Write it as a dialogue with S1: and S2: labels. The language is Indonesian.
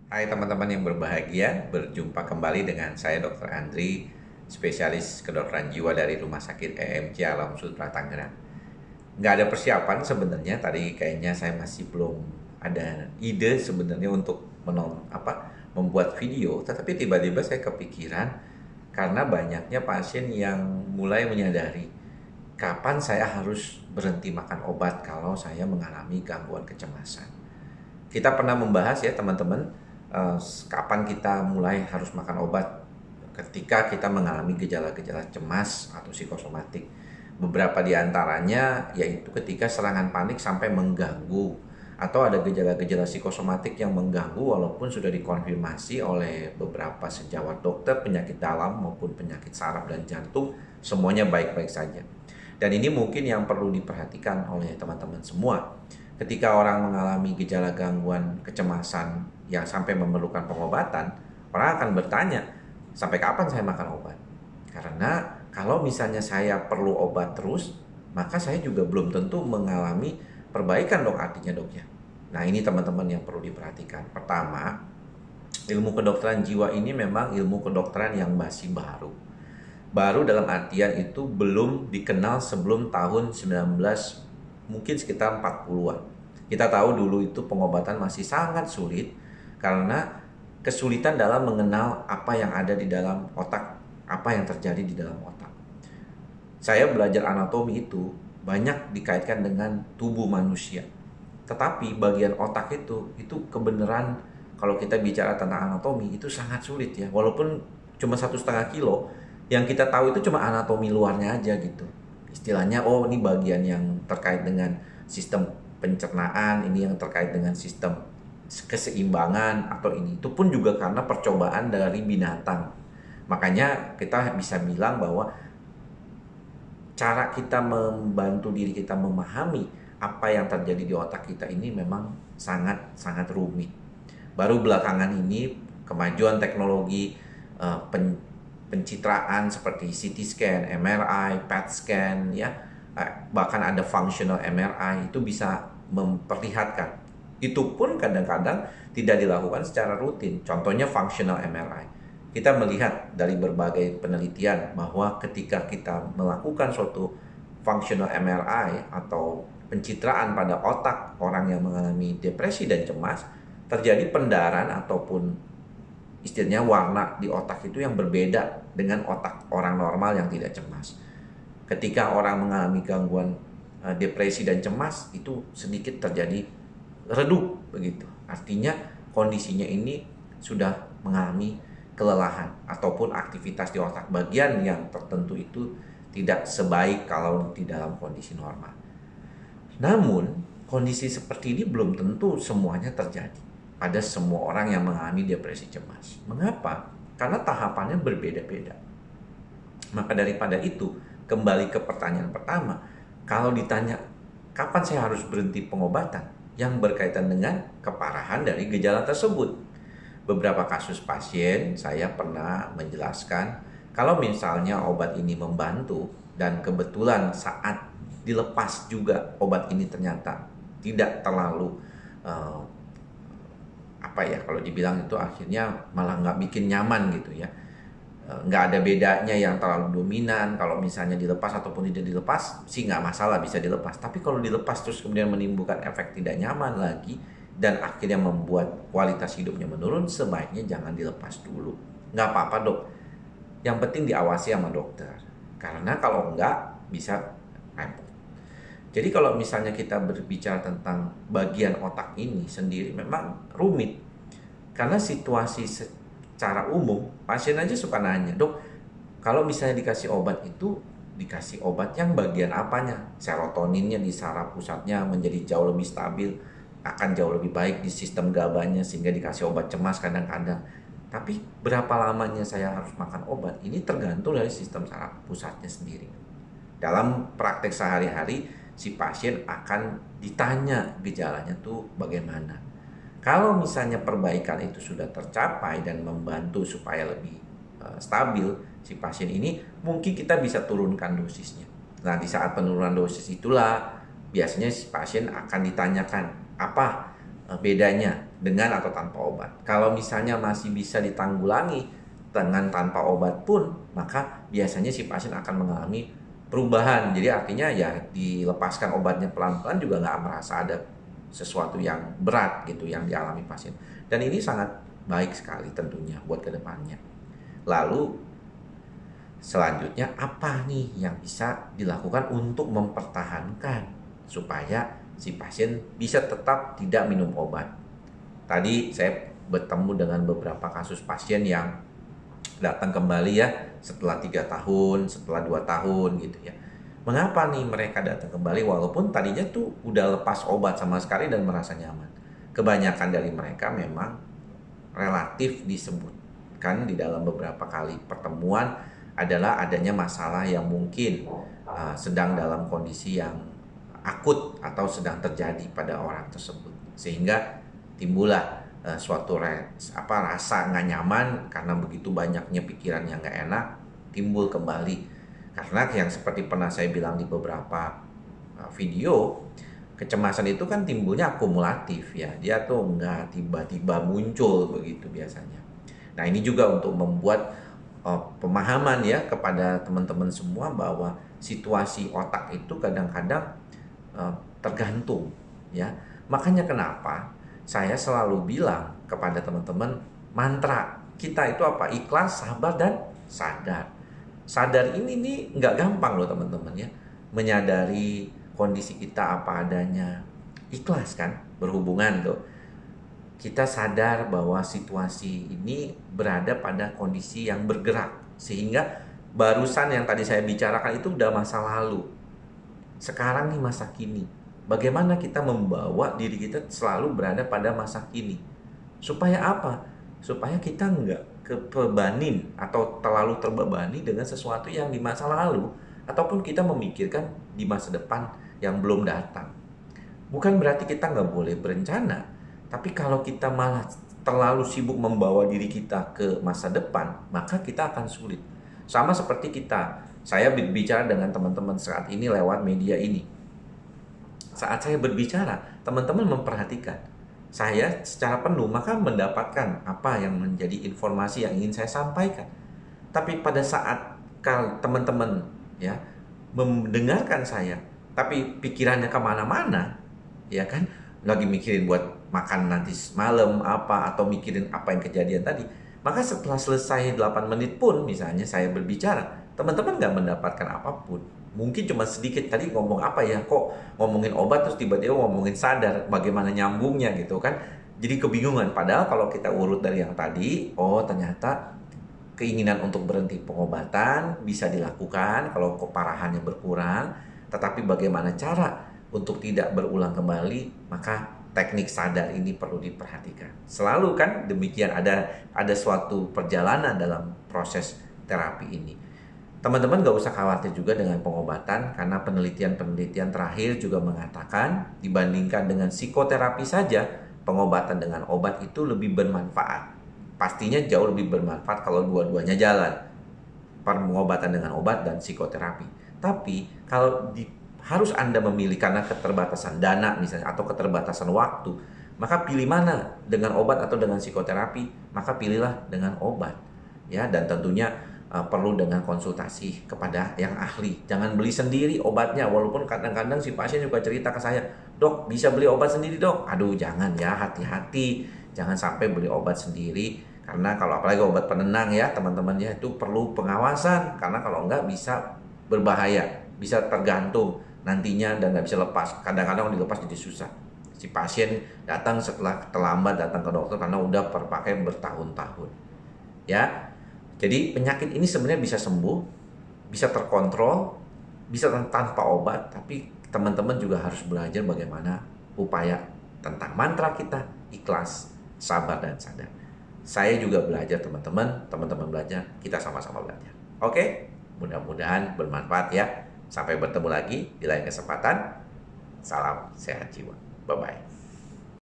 S1: Hai teman-teman yang berbahagia, berjumpa kembali dengan saya Dr. Andri, spesialis kedokteran jiwa dari Rumah Sakit EMC Alam Sutera Tangerang. Nggak ada persiapan sebenarnya, tadi kayaknya saya masih belum ada ide sebenarnya untuk membuat video, tetapi tiba-tiba saya kepikiran karena banyaknya pasien yang mulai menyadari kapan saya harus berhenti makan obat kalau saya mengalami gangguan kecemasan. Kita pernah membahas ya teman-teman, kapan kita mulai harus makan obat ketika kita mengalami gejala-gejala cemas atau psikosomatik. Beberapa di antaranya yaitu ketika serangan panik sampai mengganggu, atau ada gejala-gejala psikosomatik yang mengganggu walaupun sudah dikonfirmasi oleh beberapa sejawat dokter penyakit dalam maupun penyakit saraf dan jantung, semuanya baik-baik saja. Dan ini mungkin yang perlu diperhatikan oleh teman-teman semua. Ketika orang mengalami gejala gangguan kecemasan yang sampai memerlukan pengobatan, orang akan bertanya, sampai kapan saya makan obat? Karena kalau misalnya saya perlu obat terus, maka saya juga belum tentu mengalami perbaikan dok, artinya dok ya. Nah ini teman-teman yang perlu diperhatikan. Pertama, ilmu kedokteran jiwa ini memang ilmu kedokteran yang masih baru. Baru dalam artian itu belum dikenal sebelum tahun 19, mungkin sekitar 40-an. Kita tahu dulu itu pengobatan masih sangat sulit karena kesulitan dalam mengenal apa yang ada di dalam otak, apa yang terjadi di dalam otak. Saya belajar anatomi itu banyak dikaitkan dengan tubuh manusia. Tetapi bagian otak itu kebenaran kalau kita bicara tentang anatomi itu sangat sulit ya. Walaupun cuma 1,5 kilo, yang kita tahu itu cuma anatomi luarnya aja gitu. Istilahnya, oh ini bagian yang terkait dengan sistem pencernaan, ini yang terkait dengan sistem keseimbangan, atau ini itu pun juga karena percobaan dari binatang. Makanya kita bisa bilang bahwa cara kita membantu diri kita memahami apa yang terjadi di otak kita ini memang sangat rumit. Baru belakangan ini kemajuan teknologi pencitraan seperti CT scan, MRI, PET scan ya, bahkan ada functional MRI itu bisa memperlihatkan. Itu pun kadang-kadang tidak dilakukan secara rutin. Contohnya functional MRI. Kita melihat dari berbagai penelitian bahwa ketika kita melakukan suatu functional MRI atau pencitraan pada otak orang yang mengalami depresi dan cemas, terjadi pendarahan ataupun istilahnya warna di otak itu yang berbeda dengan otak orang normal yang tidak cemas. Ketika orang mengalami gangguan depresi dan cemas, itu sedikit terjadi redup begitu. Artinya kondisinya ini sudah mengalami kelelahan ataupun aktivitas di otak bagian yang tertentu itu tidak sebaik kalau di dalam kondisi normal. Namun kondisi seperti ini belum tentu semuanya terjadi pada semua orang yang mengalami depresi cemas. Mengapa? Karena tahapannya berbeda-beda. Maka daripada itu, kembali ke pertanyaan pertama, kalau ditanya kapan saya harus berhenti pengobatan yang berkaitan dengan keparahan dari gejala tersebut. Beberapa kasus pasien saya pernah menjelaskan kalau misalnya obat ini membantu dan kebetulan saat dilepas juga obat ini ternyata tidak terlalu kalau dibilang itu akhirnya malah nggak bikin nyaman gitu ya, nggak ada bedanya yang terlalu dominan. Kalau misalnya dilepas ataupun tidak dilepas sih nggak masalah, bisa dilepas. Tapi kalau dilepas terus kemudian menimbulkan efek tidak nyaman lagi dan akhirnya membuat kualitas hidupnya menurun, sebaiknya jangan dilepas dulu. Nggak apa-apa dok, yang penting diawasi sama dokter, karena kalau nggak bisa repot. Jadi kalau misalnya kita berbicara tentang bagian otak ini sendiri memang rumit. Karena situasi secara umum, pasien aja suka nanya, dok, kalau misalnya dikasih obat itu, dikasih obat yang bagian apanya? Serotoninnya di saraf pusatnya menjadi jauh lebih stabil, akan jauh lebih baik di sistem GABA-nya sehingga dikasih obat cemas kadang-kadang. Tapi berapa lamanya saya harus makan obat? Ini tergantung dari sistem saraf pusatnya sendiri. Dalam praktek sehari-hari, si pasien akan ditanya gejalanya tuh bagaimana. Kalau misalnya perbaikan itu sudah tercapai dan membantu supaya lebih stabil si pasien ini, mungkin kita bisa turunkan dosisnya. Nah, di saat penurunan dosis itulah biasanya si pasien akan ditanyakan apa bedanya dengan atau tanpa obat. Kalau misalnya masih bisa ditanggulangi dengan tanpa obat pun, maka biasanya si pasien akan mengalami perubahan. Jadi artinya ya dilepaskan obatnya pelan-pelan juga nggak merasa ada sesuatu yang berat gitu yang dialami pasien. Dan ini sangat baik sekali tentunya buat kedepannya. Lalu selanjutnya apa nih yang bisa dilakukan untuk mempertahankan supaya si pasien bisa tetap tidak minum obat? Tadi saya bertemu dengan beberapa kasus pasien yang datang kembali ya setelah 3 tahun, setelah 2 tahun gitu ya. Mengapa nih mereka datang kembali walaupun tadinya tuh udah lepas obat sama sekali dan merasa nyaman? Kebanyakan dari mereka memang relatif disebutkan di dalam beberapa kali pertemuan adalah adanya masalah yang mungkin sedang dalam kondisi yang akut atau sedang terjadi pada orang tersebut, sehingga timbullah suatu rasa nggak nyaman karena begitu banyaknya pikiran yang nggak enak timbul kembali. Karena yang seperti pernah saya bilang di beberapa video, kecemasan itu kan timbulnya akumulatif ya, dia tuh nggak tiba-tiba muncul begitu biasanya. Nah ini juga untuk membuat pemahaman ya kepada teman-teman semua bahwa situasi otak itu kadang-kadang tergantung ya. Makanya kenapa saya selalu bilang kepada teman-teman, mantra kita itu apa? Ikhlas, sabar, dan sadar. Sadar ini nih nggak gampang loh teman-teman ya. Menyadari kondisi kita apa adanya. Ikhlas kan berhubungan tuh. Kita sadar bahwa situasi ini berada pada kondisi yang bergerak. Sehingga barusan yang tadi saya bicarakan itu udah masa lalu. Sekarang nih masa kini. Bagaimana kita membawa diri kita selalu berada pada masa kini. Supaya apa? Supaya kita nggak kebebanin atau terlalu terbebani dengan sesuatu yang di masa lalu. Ataupun kita memikirkan di masa depan yang belum datang. Bukan berarti kita nggak boleh berencana. Tapi kalau kita malah terlalu sibuk membawa diri kita ke masa depan, maka kita akan sulit. Sama seperti saya berbicara dengan teman-teman saat ini lewat media ini. Saat saya berbicara, teman-teman memperhatikan saya secara penuh, maka mendapatkan apa yang menjadi informasi yang ingin saya sampaikan. Tapi pada saat teman-teman ya mendengarkan saya, tapi pikirannya kemana-mana, ya kan, lagi mikirin buat makan nanti malam apa, atau mikirin apa yang kejadian tadi, maka setelah selesai 8 menit pun misalnya saya berbicara, teman-teman nggak mendapatkan apapun. Mungkin cuma sedikit tadi ngomong apa ya, kok ngomongin obat terus tiba-tiba ngomongin sadar, bagaimana nyambungnya gitu kan. Jadi kebingungan, padahal kalau kita urut dari yang tadi, oh ternyata keinginan untuk berhenti pengobatan bisa dilakukan kalau keparahannya berkurang, tetapi bagaimana cara untuk tidak berulang kembali, maka teknik sadar ini perlu diperhatikan. Selalu kan demikian, ada suatu perjalanan dalam proses terapi ini. Teman-teman gak usah khawatir juga dengan pengobatan, karena penelitian-penelitian terakhir juga mengatakan dibandingkan dengan psikoterapi saja, pengobatan dengan obat itu lebih bermanfaat. Pastinya jauh lebih bermanfaat kalau dua-duanya jalan, pengobatan dengan obat dan psikoterapi. Tapi kalau harus Anda memilih karena keterbatasan dana misalnya atau keterbatasan waktu, maka pilih mana, dengan obat atau dengan psikoterapi? Maka pilihlah dengan obat ya, dan tentunya perlu dengan konsultasi kepada yang ahli. Jangan beli sendiri obatnya, walaupun kadang-kadang si pasien juga cerita ke saya, dok bisa beli obat sendiri dok. Aduh jangan ya, hati-hati, jangan sampai beli obat sendiri, karena kalau apalagi obat penenang ya teman-teman ya, itu perlu pengawasan, karena kalau enggak bisa berbahaya, bisa tergantung nantinya dan nggak bisa lepas. Kadang-kadang dilepas jadi susah. Si pasien datang setelah terlambat datang ke dokter karena udah terpakai bertahun-tahun ya. Jadi penyakit ini sebenarnya bisa sembuh, bisa terkontrol, bisa tanpa obat. Tapi teman-teman juga harus belajar bagaimana upaya tentang mantra kita, ikhlas, sabar, dan sadar. Saya juga belajar teman-teman belajar, kita sama-sama belajar. Oke, mudah-mudahan bermanfaat ya. Sampai bertemu lagi di lain kesempatan. Salam sehat jiwa. Bye-bye.